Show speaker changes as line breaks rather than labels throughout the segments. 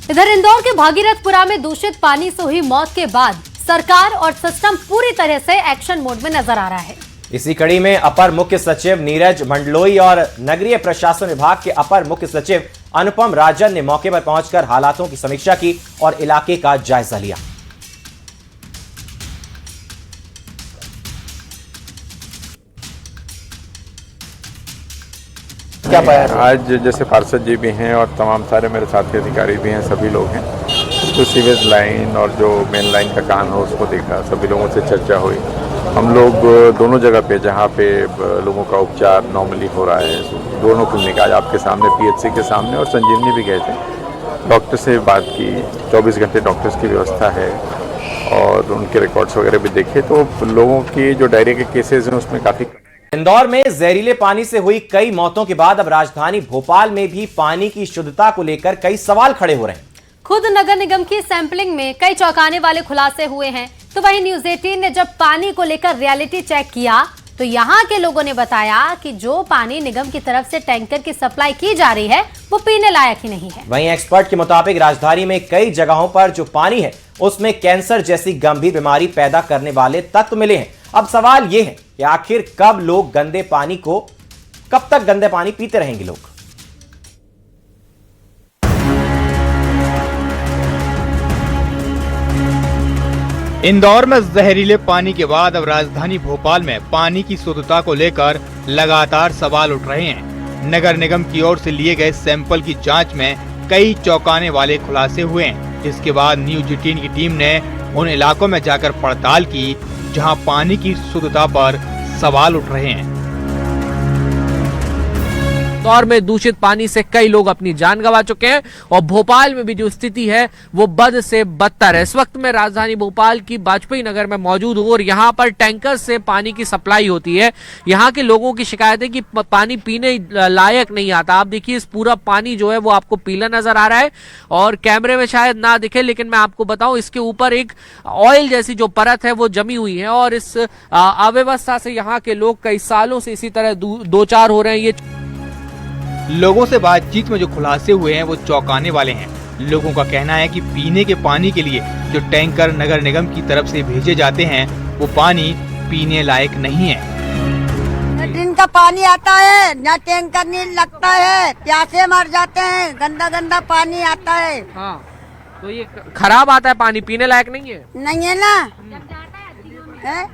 इधर इंदौर के भागीरथपुरा में दूषित पानी से हुई मौत के बाद सरकार और सिस्टम पूरी तरह से एक्शन मोड में नजर आ रहा है।
इसी कड़ी में अपर मुख्य सचिव नीरज मंडलोई और नगरीय प्रशासन विभाग के अपर मुख्य सचिव अनुपम राजन ने मौके पर पहुंचकर हालातों की समीक्षा की और इलाके का जायजा लिया।
क्या पाया आज? जैसे पार्षद जी भी हैं और तमाम सारे मेरे साथी अधिकारी भी हैं, सभी लोग हैं। तो सीवेज लाइन और जो मेन लाइन का काम है उसको देखा, सभी लोगों से चर्चा हुई। हम लोग दोनों जगह पे जहाँ पे लोगों का उपचार नॉर्मली हो रहा है, दोनों क्लिनिक आज आपके सामने पीएचसी के सामने और संजीवनी भी गए थे, डॉक्टर से बात की। 24 घंटे डॉक्टर्स की व्यवस्था है और उनके रिकॉर्ड्स वगैरह भी देखे तो लोगों की जो डायरिया के केसेस हैं उसमें काफ़ी।
इंदौर में जहरीले पानी से हुई कई मौतों के बाद अब राजधानी भोपाल में भी पानी की शुद्धता को लेकर कई सवाल खड़े हो रहे हैं।
खुद नगर निगम की सैंपलिंग में कई चौंकाने वाले खुलासे हुए हैं, तो वहीं न्यूज 18 ने जब पानी को लेकर रियलिटी चेक किया तो यहाँ के लोगों ने बताया कि जो पानी निगम की तरफ से टैंकर की सप्लाई की जा रही है वो पीने लायक ही नहीं है।
वहीं एक्सपर्ट के मुताबिक राजधानी में कई जगहों पर जो पानी है उसमें कैंसर जैसी गंभीर बीमारी पैदा करने वाले तत्व मिले हैं। अब सवाल यह है कि आखिर कब तक गंदे पानी पीते रहेंगे लोग।
इंदौर में जहरीले पानी के बाद अब राजधानी भोपाल में पानी की शुद्धता को लेकर लगातार सवाल उठ रहे हैं। नगर निगम की ओर से लिए गए सैंपल की जांच में कई चौंकाने वाले खुलासे हुए हैं। इसके बाद न्यूज 18 की टीम ने उन इलाकों में जाकर पड़ताल की जहां पानी की शुद्धता पर सवाल उठ रहे हैं।
इंदौर में दूषित पानी से कई लोग अपनी जान गंवा चुके हैं और भोपाल में भी जो स्थिति है वो बद से बदतर है। इस वक्त मैं राजधानी भोपाल की वाजपेयी नगर में मौजूद हूँ और यहाँ पर टैंकर से पानी की सप्लाई होती है। यहाँ के लोगों की शिकायत है कि पानी पीने लायक नहीं आता। आप देखिए इस पूरा पानी जो है वो आपको पीला नजर आ रहा है और कैमरे में शायद ना दिखे, लेकिन मैं आपको बताऊं इसके ऊपर एक ऑयल जैसी जो परत है वो जमी हुई है और इस अव्यवस्था से यहाँ के लोग कई सालों से इसी तरह दो चार हो रहे हैं। ये
लोगों से बातचीत में जो खुलासे हुए हैं वो चौंकाने वाले हैं। लोगों का कहना है कि पीने के पानी के लिए जो टैंकर नगर निगम की तरफ से भेजे जाते हैं वो पानी पीने लायक नहीं है।
दिन का पानी आता है ना, टैंकर नहीं लगता है, प्यासे मर जाते हैं, गंदा गंदा पानी आता है।
हाँ, तो ये खराब आता है पानी, पीने लायक नहीं है।
नहीं है ना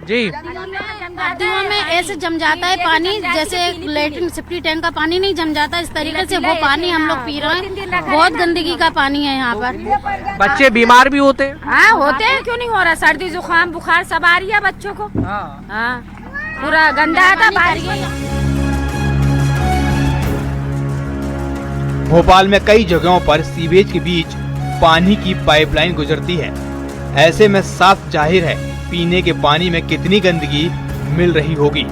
जी।
नदियों में ऐसे जम जाता है पानी जैसे लेटरिन सेफ्टी टैंक का पानी नहीं जम जाता, इस तरीके से वो पानी हम लोग पी रहे हैं। बहुत गंदगी का पानी है यहाँ पर।
बच्चे बीमार भी होते हैं।
हाँ होते हैं, क्यों नहीं हो रहा, सर्दी जुकाम बुखार सब आ रही है बच्चों को। हाँ पूरा गंदा आता बाहर।
भोपाल में कई जगहों पर सीवेज के बीच पानी की पाइपलाइन गुजरती है। ऐसे में साफ जाहिर है पीने के पानी में कितनी गंदगी मिल रही होगी।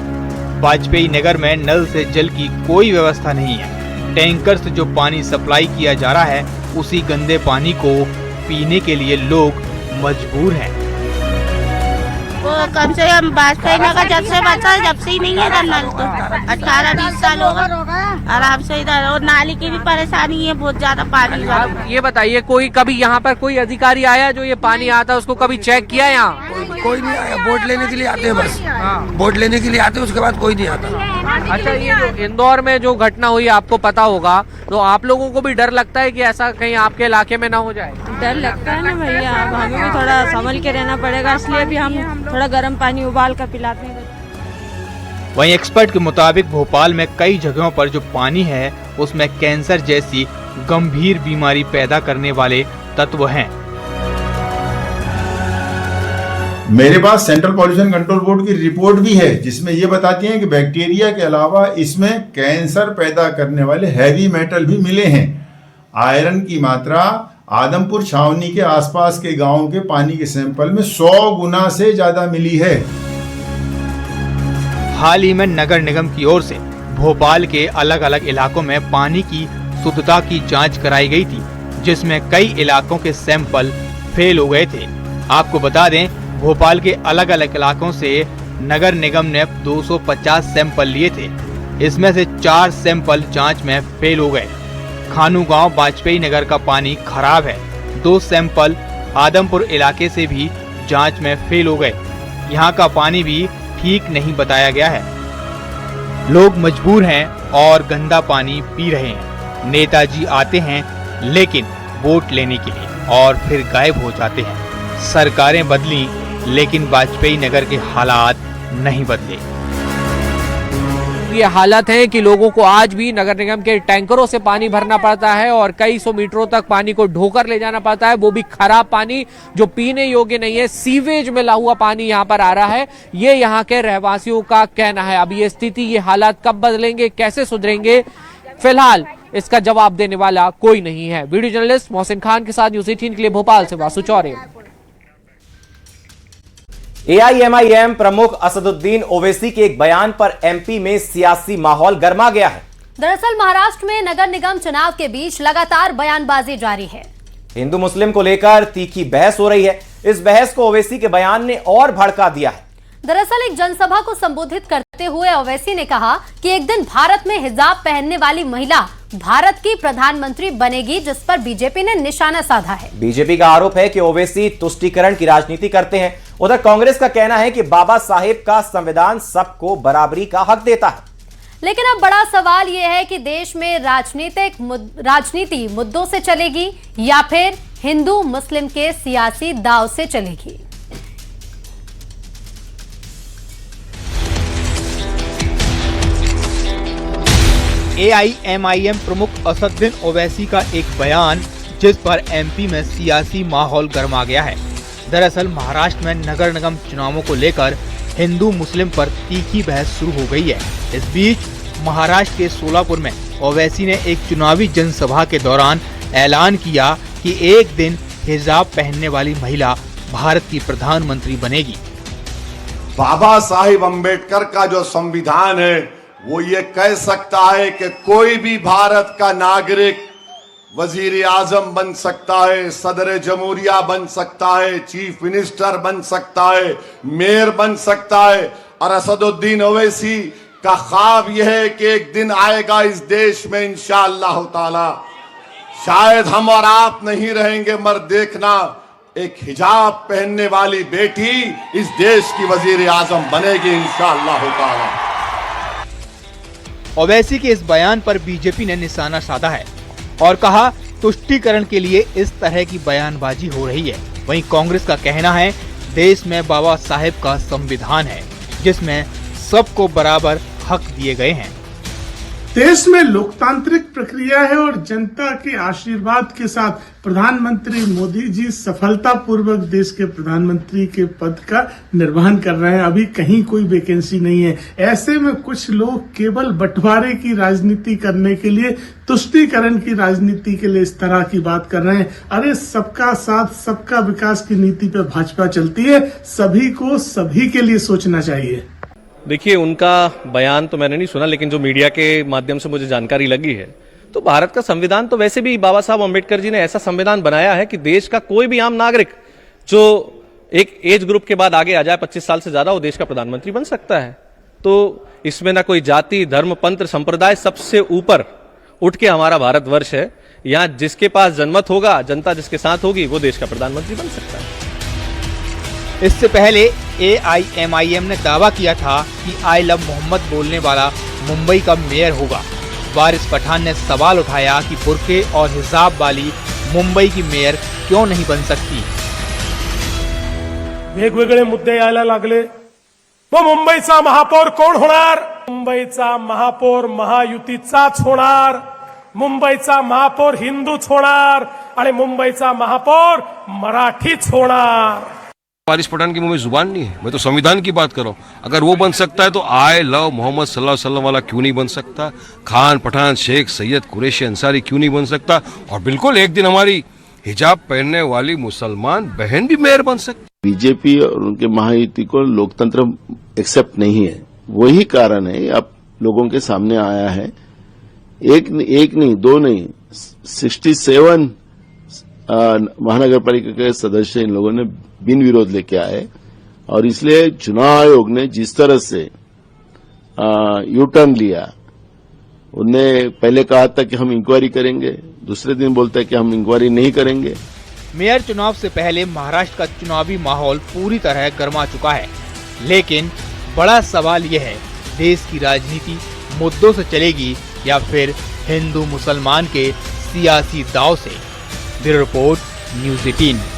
वाजपेयी नगर में नल से जल की कोई व्यवस्था नहीं है। टैंकर से जो पानी सप्लाई किया जा रहा है उसी गंदे पानी को पीने के लिए लोग मजबूर हैं।
वो कम से कम वाजपेयी नगर जब से बचा जब से ही नहीं है इधर नल, तो 18-20 साल हो गए आराम से इधर। और नाली की भी परेशानी है, बहुत ज्यादा पानी।
आप ये बताइए कोई कभी यहाँ पर कोई अधिकारी आया जो ये पानी आता है उसको कभी चेक किया यहाँ?
कोई नहीं आया। वोट लेने के लिए आते हैं बस। वोट लेने के लिए आते हैं, उसके बाद कोई नहीं आता।
अच्छा, ये जो इंदौर में जो घटना हुई आपको पता होगा, तो आप लोगों को भी डर लगता है कि ऐसा कहीं आपके इलाके में ना हो जाए?
डर लगता है ना भैया, अब हमें भी थोड़ा संभल के रहना पड़ेगा, इसलिए भी हम थोड़ा गर्म पानी उबाल कर पिलाते हैं।
वहीं एक्सपर्ट के मुताबिक भोपाल में कई जगहों पर जो पानी है उसमें कैंसर जैसी गंभीर बीमारी पैदा करने वाले तत्व हैं।
मेरे पास सेंट्रल पॉल्यूशन कंट्रोल बोर्ड की रिपोर्ट भी है जिसमें ये बताती है कि बैक्टीरिया के अलावा इसमें कैंसर पैदा करने वाले हैवी मेटल भी मिले हैं। आयरन की मात्रा आदमपुर छावनी के आसपास के गांवों के पानी के सैंपल में 100 गुना से ज्यादा मिली है।
हाल ही में नगर निगम की ओर से भोपाल के अलग अलग इलाकों में पानी की शुद्धता की जांच कराई गई थी, जिसमें कई इलाकों के सैंपल फेल हो गए थे। आपको बता दें भोपाल के अलग अलग इलाकों से नगर निगम ने 250 सैंपल लिए थे। इसमें से 4 सैंपल जांच में फेल हो गए। खानू गांव वाजपेयी नगर का पानी खराब है। 2 सैंपल आदमपुर इलाके से भी जांच में फेल हो गए। यहाँ का पानी भी ठीक नहीं बताया गया है। लोग मजबूर हैं और गंदा पानी पी रहे हैं। नेताजी आते हैं लेकिन वोट लेने के लिए और फिर गायब हो जाते हैं। सरकारें बदली लेकिन वाजपेयी नगर के हालात नहीं बदले।
ये हालत है कि लोगों को आज भी नगर निगम के टैंकरों से पानी भरना पड़ता है और कई सौ मीटरों तक पानी को ढोकर ले जाना पड़ता है, वो भी खराब पानी जो पीने योग्य नहीं है। सीवेज में मिला हुआ पानी यहाँ पर आ रहा है, ये यहाँ के रहवासियों का कहना है। अब ये स्थिति, ये हालात कब बदलेंगे, कैसे सुधरेंगे, फिलहाल इसका जवाब देने वाला कोई नहीं है। वीडियो जर्नलिस्ट मोहसिन खान के साथ न्यूज़ 18 के लिए भोपाल से वासु चौरे।
AIMIM प्रमुख असदुद्दीन ओवैसी के एक बयान पर MP में सियासी माहौल गर्मा गया है।
दरअसल महाराष्ट्र में नगर निगम चुनाव के बीच लगातार बयानबाजी जारी है।
हिंदू मुस्लिम को लेकर तीखी बहस हो रही है। इस बहस को ओवैसी के बयान ने और भड़का दिया है।
दरअसल एक जनसभा को संबोधित करते हुए ओवैसी ने कहा कि एक दिन भारत में हिजाब पहनने वाली महिला भारत की प्रधानमंत्री बनेगी, जिस पर बीजेपी ने निशाना साधा है।
बीजेपी का आरोप है कि ओवैसी तुष्टीकरण की राजनीति करते हैं। उधर कांग्रेस का कहना है कि बाबा साहेब का संविधान सबको बराबरी का हक देता है।
लेकिन अब बड़ा सवाल यह है कि देश में राजनीति मुद्दों से चलेगी या फिर हिंदू मुस्लिम के सियासी दांव से चलेगी।
AIMIM प्रमुख असदुद्दीन ओवैसी का एक बयान, जिस पर MP में सियासी माहौल गर्मा गया है। दरअसल महाराष्ट्र में नगर निगम चुनावों को लेकर हिंदू मुस्लिम पर तीखी बहस शुरू हो गई है। इस बीच महाराष्ट्र के सोलापुर में ओवैसी ने एक चुनावी जनसभा के दौरान ऐलान किया कि एक दिन हिजाब पहनने वाली महिला भारत की प्रधानमंत्री बनेगी।
बाबा साहिब अम्बेडकर का जो संविधान है वो ये कह सकता है कि कोई भी भारत का नागरिक वजीर आजम बन सकता है, सदर जमहूरिया बन सकता है, चीफ मिनिस्टर बन सकता है, मेयर बन सकता है। और असदुद्दीन ओवैसी का ख्वाब यह है कि एक दिन आएगा इस देश में इंशाअल्लाह ताला, शायद हम और आप नहीं रहेंगे मगर देखना, एक हिजाब पहनने वाली बेटी इस देश की वजीर आजम बनेगी इंशाअल्लाह ताला।
ओवैसी के इस बयान पर बीजेपी ने निशाना साधा है और कहा तुष्टीकरण के लिए इस तरह की बयानबाजी हो रही है। वहीं कांग्रेस का कहना है देश में बाबा साहेब का संविधान है, जिसमें सबको बराबर हक दिए गए हैं।
देश में लोकतांत्रिक प्रक्रिया है और जनता के आशीर्वाद के साथ प्रधानमंत्री मोदी जी सफलतापूर्वक देश के प्रधानमंत्री के पद का निर्वहन कर रहे हैं। अभी कहीं कोई वैकेंसी नहीं है। ऐसे में कुछ लोग केवल बंटवारे की राजनीति करने के लिए, तुष्टीकरण की राजनीति के लिए इस तरह की बात कर रहे हैं। अरे सबका साथ सबका विकास की नीति पे भाजपा चलती है। सभी को सभी के लिए सोचना चाहिए।
देखिए, उनका बयान तो मैंने नहीं सुना, लेकिन जो मीडिया के माध्यम से मुझे जानकारी लगी है तो भारत का संविधान तो वैसे भी बाबा साहब अम्बेडकर जी ने ऐसा संविधान बनाया है कि देश का कोई भी आम नागरिक जो एक एज ग्रुप के बाद आगे आ जाए, 25 साल से ज्यादा, वो देश का प्रधानमंत्री बन सकता है। तो इसमें ना कोई जाति, धर्म, पंथ, संप्रदाय, सबसे ऊपर उठ के हमारा भारतवर्ष है। यहाँ जिसके पास जनमत होगा, जनता जिसके साथ होगी, वो देश का प्रधानमंत्री बन सकता है।
इससे पहले AIMIM ने दावा किया था कि आई लव मोहम्मद बोलने वाला मुंबई का मेयर होगा। वारिस पठान ने सवाल उठाया कि बुर्के और हिजाब वाली मुंबई की मेयर क्यों नहीं बन सकती।
वेगवेगळे मुद्दे यायला लागले। मग मुंबईचा महापौर कोण होणार? मुंबईचा महापौर महायुतीचाच होणार। मुंबईचा महापौर हिंदूच होणार आणि मुंबईचा महापौर मराठीच होणार।
वारिस पठान की मुंह में जुबान नहीं है, मैं तो संविधान की बात कर रहा हूँ। अगर वो बन सकता है तो आई लव मोहम्मद सल्लल्लाहु अलैहि वसल्लम वाला क्यों नहीं बन सकता? खान, पठान, शेख, सैयद, कुरैशी, अंसारी क्यों नहीं बन सकता? और बिल्कुल एक दिन हमारी हिजाब पहनने वाली मुसलमान बहन भी मेयर बन सकती।
बीजेपी और उनके महायुति को लोकतंत्र एक्सेप्ट नहीं है, वही कारण है अब लोगों के सामने आया है। एक नहीं, दो नहीं, 67 महानगर पालिका के सदस्य इन लोगों ने बिन विरोध लेके आए। और इसलिए चुनाव आयोग ने जिस तरह से यू टर्न लिया, उनने पहले कहा था कि हम इंक्वायरी करेंगे, दूसरे दिन बोलता है कि हम इंक्वायरी नहीं करेंगे।
मेयर चुनाव से पहले महाराष्ट्र का चुनावी माहौल पूरी तरह गर्मा चुका है, लेकिन बड़ा सवाल यह है, देश की राजनीति मुद्दों से चलेगी या फिर हिंदू मुसलमान के सियासी दांव से। Bureau report, news 18।